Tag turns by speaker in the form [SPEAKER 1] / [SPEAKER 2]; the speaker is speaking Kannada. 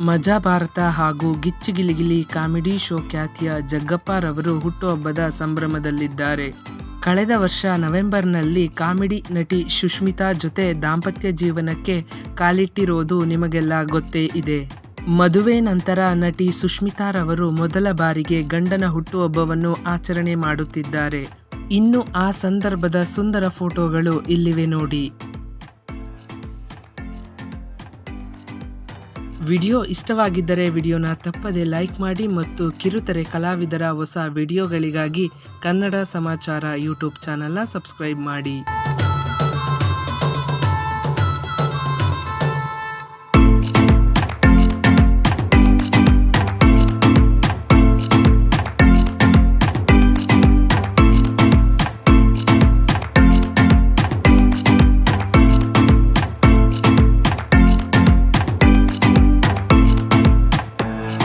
[SPEAKER 1] ಮಜಾ ಭಾರತ ಹಾಗೂ ಗಿಚ್ಚಿ ಗಿಲಿಗಿಲಿ ಕಾಮಿಡಿ ಶೋ ಖ್ಯಾತಿಯ ಜಗ್ಗಪ್ಪರವರು ಹುಟ್ಟುಹಬ್ಬದ ಸಂಭ್ರಮದಲ್ಲಿದ್ದಾರೆ. ಕಳೆದ ವರ್ಷ ನವೆಂಬರ್ನಲ್ಲಿ ಕಾಮಿಡಿ ನಟಿ ಸುಷ್ಮಿತಾ ಜೊತೆ ದಾಂಪತ್ಯ ಜೀವನಕ್ಕೆ ಕಾಲಿಟ್ಟಿರೋದು ನಿಮಗೆಲ್ಲ ಗೊತ್ತೇ ಇದೆ. ಮದುವೆ ನಂತರ ನಟಿ ಸುಷ್ಮಿತಾರವರು ಮೊದಲ ಬಾರಿಗೆ ಗಂಡನ ಹುಟ್ಟುಹಬ್ಬವನ್ನು ಆಚರಣೆ ಮಾಡುತ್ತಿದ್ದಾರೆ. ಇನ್ನು ಆ ಸಂದರ್ಭದ ಸುಂದರ ಫೋಟೋಗಳು ಇಲ್ಲಿವೆ ನೋಡಿ. ವಿಡಿಯೋ ಇಷ್ಟವಾಗಿದ್ದರೆ ವಿಡಿಯೋನ ತಪ್ಪದೆ ಲೈಕ್ ಮಾಡಿ ಮತ್ತು ಕಿರುತೆರೆ ಕಲಾವಿದರ ಹೊಸ ವಿಡಿಯೋಗಳಿಗಾಗಿ ಕನ್ನಡ ಸಮಾಚಾರ ಯೂಟ್ಯೂಬ್ ಚಾನೆಲ್ನ ಸಬ್ಸ್ಕ್ರೈಬ್ ಮಾಡಿ.